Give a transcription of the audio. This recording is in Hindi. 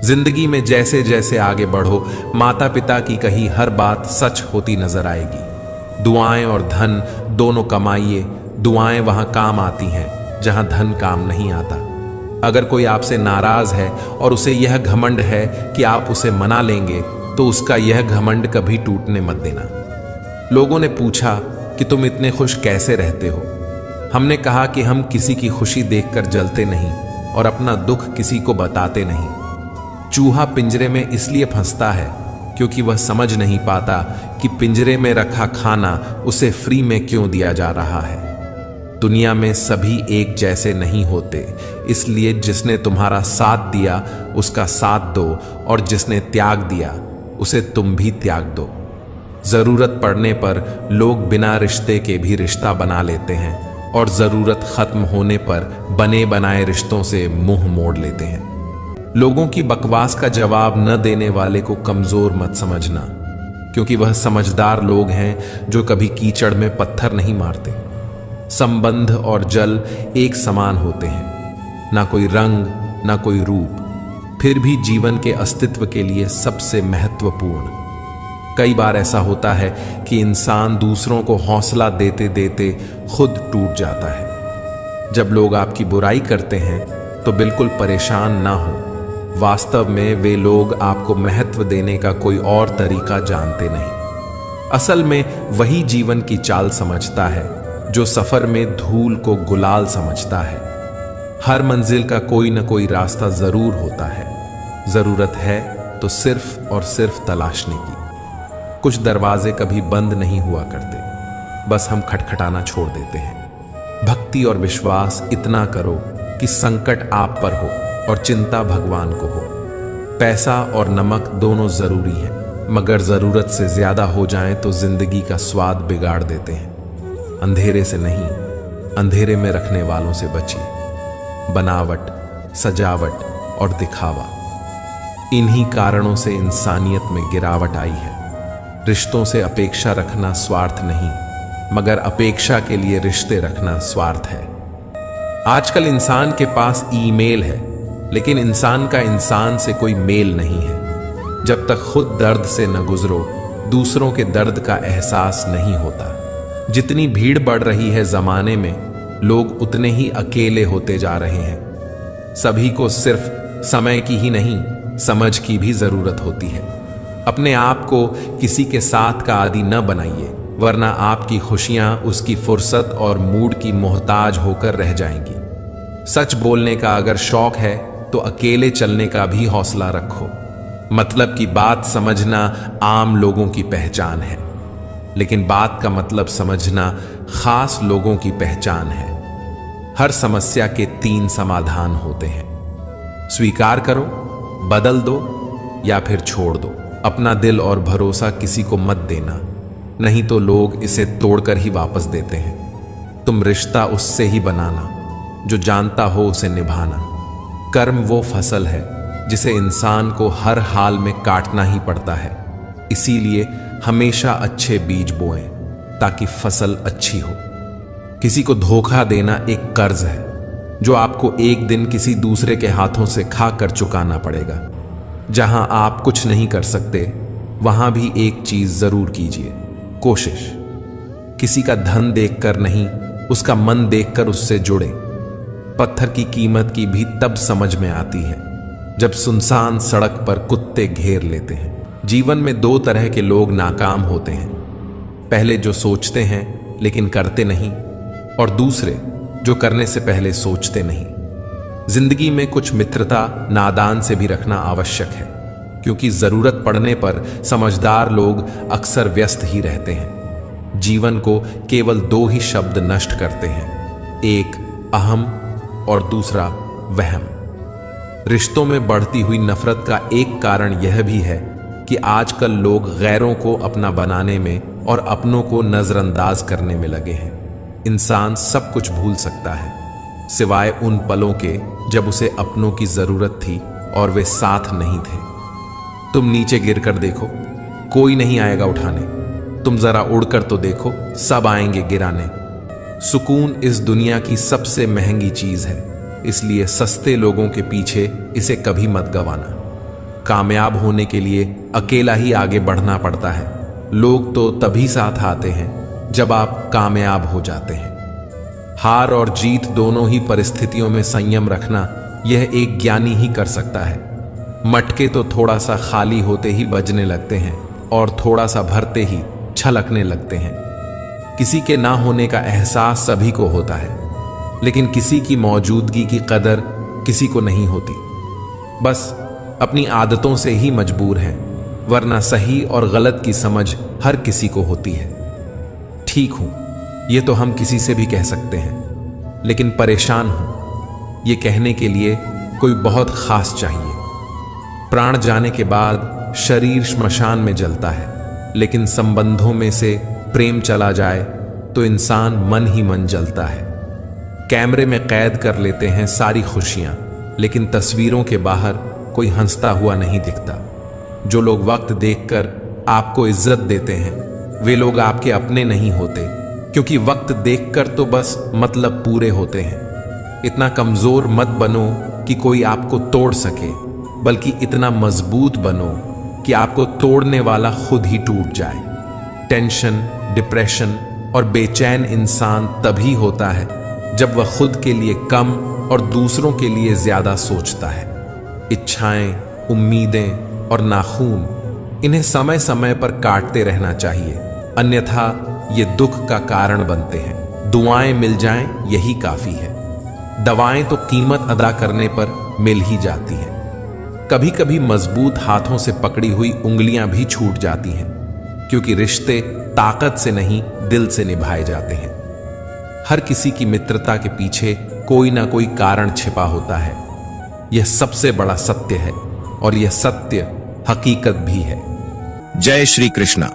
जिंदगी में जैसे जैसे आगे बढ़ो, माता पिता की कही हर बात सच होती नजर आएगी। दुआएं और धन दोनों कमाइए, दुआएं वहां काम आती हैं जहां धन काम नहीं आता। अगर कोई आपसे नाराज है और उसे यह घमंड है कि आप उसे मना लेंगे, तो उसका यह घमंड कभी टूटने मत देना। लोगों ने पूछा कि तुम इतने खुश कैसे रहते हो। हमने कहा कि हम किसी की खुशी देखकर जलते नहीं और अपना दुख किसी को बताते नहीं। चूहा पिंजरे में इसलिए फंसता है क्योंकि वह समझ नहीं पाता कि पिंजरे में रखा खाना उसे फ्री में क्यों दिया जा रहा है। दुनिया में सभी एक जैसे नहीं होते, इसलिए जिसने तुम्हारा साथ दिया उसका साथ दो, और जिसने त्याग दिया उसे तुम भी त्याग दो। जरूरत पड़ने पर लोग बिना रिश्ते के भी रिश्ता बना लेते हैं, और जरूरत खत्म होने पर बने बनाए रिश्तों से मुंह मोड़ लेते हैं। लोगों की बकवास का जवाब न देने वाले को कमजोर मत समझना, क्योंकि वह समझदार लोग हैं जो कभी कीचड़ में पत्थर नहीं मारते। संबंध और जल एक समान होते हैं, ना कोई रंग ना कोई रूप, फिर भी जीवन के अस्तित्व के लिए सबसे महत्वपूर्ण। कई बार ऐसा होता है कि इंसान दूसरों को हौसला देते देते खुद टूट जाता है। जब लोग आपकी बुराई करते हैं तो बिल्कुल परेशान ना हो। वास्तव में वे लोग आपको महत्व देने का कोई और तरीका जानते नहीं। असल में वही जीवन की चाल समझता है जो सफर में धूल को गुलाल समझता है। हर मंजिल का कोई न कोई रास्ता जरूर होता है। जरूरत है तो सिर्फ और सिर्फ तलाशने की। कुछ दरवाजे कभी बंद नहीं हुआ करते, बस हम खटखटाना छोड़ देते हैं। भक्ति और विश्वास इतना करो कि संकट आप पर हो और चिंता भगवान को हो। पैसा और नमक दोनों जरूरी हैं, मगर जरूरत से ज्यादा हो जाएं तो जिंदगी का स्वाद बिगाड़ देते हैं। अंधेरे से नहीं, अंधेरे में रखने वालों से बचिए। बनावट, सजावट और दिखावा, इन्हीं कारणों से इंसानियत में गिरावट आई है। रिश्तों से अपेक्षा रखना स्वार्थ नहीं, मगर अपेक्षा के लिए रिश्ते रखना स्वार्थ है। आजकल इंसान के पास ईमेल है, लेकिन इंसान का इंसान से कोई मेल नहीं है। जब तक खुद दर्द से न गुजरो, दूसरों के दर्द का एहसास नहीं होता। जितनी भीड़ बढ़ रही है जमाने में, लोग उतने ही अकेले होते जा रहे हैं। सभी को सिर्फ समय की ही नहीं, समझ की भी जरूरत होती है। अपने आप को किसी के साथ का आदी न बनाइए, वरना आपकी खुशियां उसकी फुर्सत और मूड की मोहताज होकर रह जाएंगी। सच बोलने का अगर शौक है तो अकेले चलने का भी हौसला रखो। मतलब की बात समझना आम लोगों की पहचान है, लेकिन बात का मतलब समझना खास लोगों की पहचान है। हर समस्या के 3 समाधान होते हैं। स्वीकार करो, बदल दो या फिर छोड़ दो। अपना दिल और भरोसा किसी को मत देना, नहीं तो लोग इसे तोड़कर ही वापस देते हैं। तुम रिश्ता उससे ही बनाना जो जानता हो उसे निभाना। कर्म वो फसल है जिसे इंसान को हर हाल में काटना ही पड़ता है। इसीलिए हमेशा अच्छे बीज बोएं ताकि फसल अच्छी हो। किसी को धोखा देना एक कर्ज है जो आपको एक दिन किसी दूसरे के हाथों से खाकर चुकाना पड़ेगा। जहां आप कुछ नहीं कर सकते, वहां भी एक चीज जरूर कीजिए, कोशिश। किसी का धन देखकर नहीं, उसका मन देखकर उससे जुड़े। पत्थर की कीमत की भी तब समझ में आती है जब सुनसान सड़क पर कुत्ते घेर लेते हैं। जीवन में 2 तरह के लोग नाकाम होते हैं। पहले जो सोचते हैं लेकिन करते नहीं, और दूसरे जो करने से पहले सोचते नहीं। जिंदगी में कुछ मित्रता नादान से भी रखना आवश्यक है, क्योंकि जरूरत पड़ने पर समझदार लोग अक्सर व्यस्त ही रहते हैं। जीवन को केवल 2 ही शब्द नष्ट करते हैं, एक अहम और दूसरा वहम। रिश्तों में बढ़ती हुई नफरत का एक कारण यह भी है कि आजकल लोग गैरों को अपना बनाने में और अपनों को नजरअंदाज करने में लगे हैं। इंसान सब कुछ भूल सकता है, सिवाय उन पलों के जब उसे अपनों की जरूरत थी और वे साथ नहीं थे। तुम नीचे गिरकर देखो, कोई नहीं आएगा उठाने। तुम जरा उड़कर तो देखो, सब आएंगे गिराने। सुकून इस दुनिया की सबसे महंगी चीज है, इसलिए सस्ते लोगों के पीछे इसे कभी मत गंवाना। कामयाब होने के लिए अकेला ही आगे बढ़ना पड़ता है। लोग तो तभी साथ आते हैं जब आप कामयाब हो जाते हैं। हार और जीत दोनों ही परिस्थितियों में संयम रखना यह एक ज्ञानी ही कर सकता है। मटके तो थोड़ा सा खाली होते ही बजने लगते हैं और थोड़ा सा भरते ही छलकने लगते हैं। किसी के ना होने का एहसास सभी को होता है, लेकिन किसी की मौजूदगी की कदर किसी को नहीं होती। बस अपनी आदतों से ही मजबूर हैं, वरना सही और गलत की समझ हर किसी को होती है। ठीक हूं, ये तो हम किसी से भी कह सकते हैं, लेकिन परेशान हूं, ये कहने के लिए कोई बहुत खास चाहिए। प्राण जाने के बाद शरीर श्मशान में जलता है, लेकिन संबंधों में से प्रेम चला जाए तो इंसान मन ही मन जलता है। कैमरे में कैद कर लेते हैं सारी खुशियां, लेकिन तस्वीरों के बाहर कोई हंसता हुआ नहीं दिखता। जो लोग वक्त देखकर आपको इज्जत देते हैं, वे लोग आपके अपने नहीं होते, क्योंकि वक्त देखकर तो बस मतलब पूरे होते हैं। इतना कमजोर मत बनो कि कोई आपको तोड़ सके, बल्कि इतना मजबूत बनो कि आपको तोड़ने वाला खुद ही टूट जाए। टेंशन, डिप्रेशन और बेचैन इंसान तभी होता है जब वह खुद के लिए कम और दूसरों के लिए ज्यादा सोचता है। इच्छाएं, उम्मीदें और नाखून, इन्हें समय समय पर काटते रहना चाहिए, अन्यथा ये दुख का कारण बनते हैं। दुआएं मिल जाएं यही काफी है। दवाएं तो कीमत अदा करने पर मिल ही जाती हैं। कभी कभी मजबूत हाथों से पकड़ी हुई उंगलियां भी छूट जाती हैं, क्योंकि रिश्ते ताकत से नहीं दिल से निभाए जाते हैं। हर किसी की मित्रता के पीछे कोई ना कोई कारण छिपा होता है। यह सबसे बड़ा सत्य है और यह सत्य हकीकत भी है। जय श्री कृष्णा।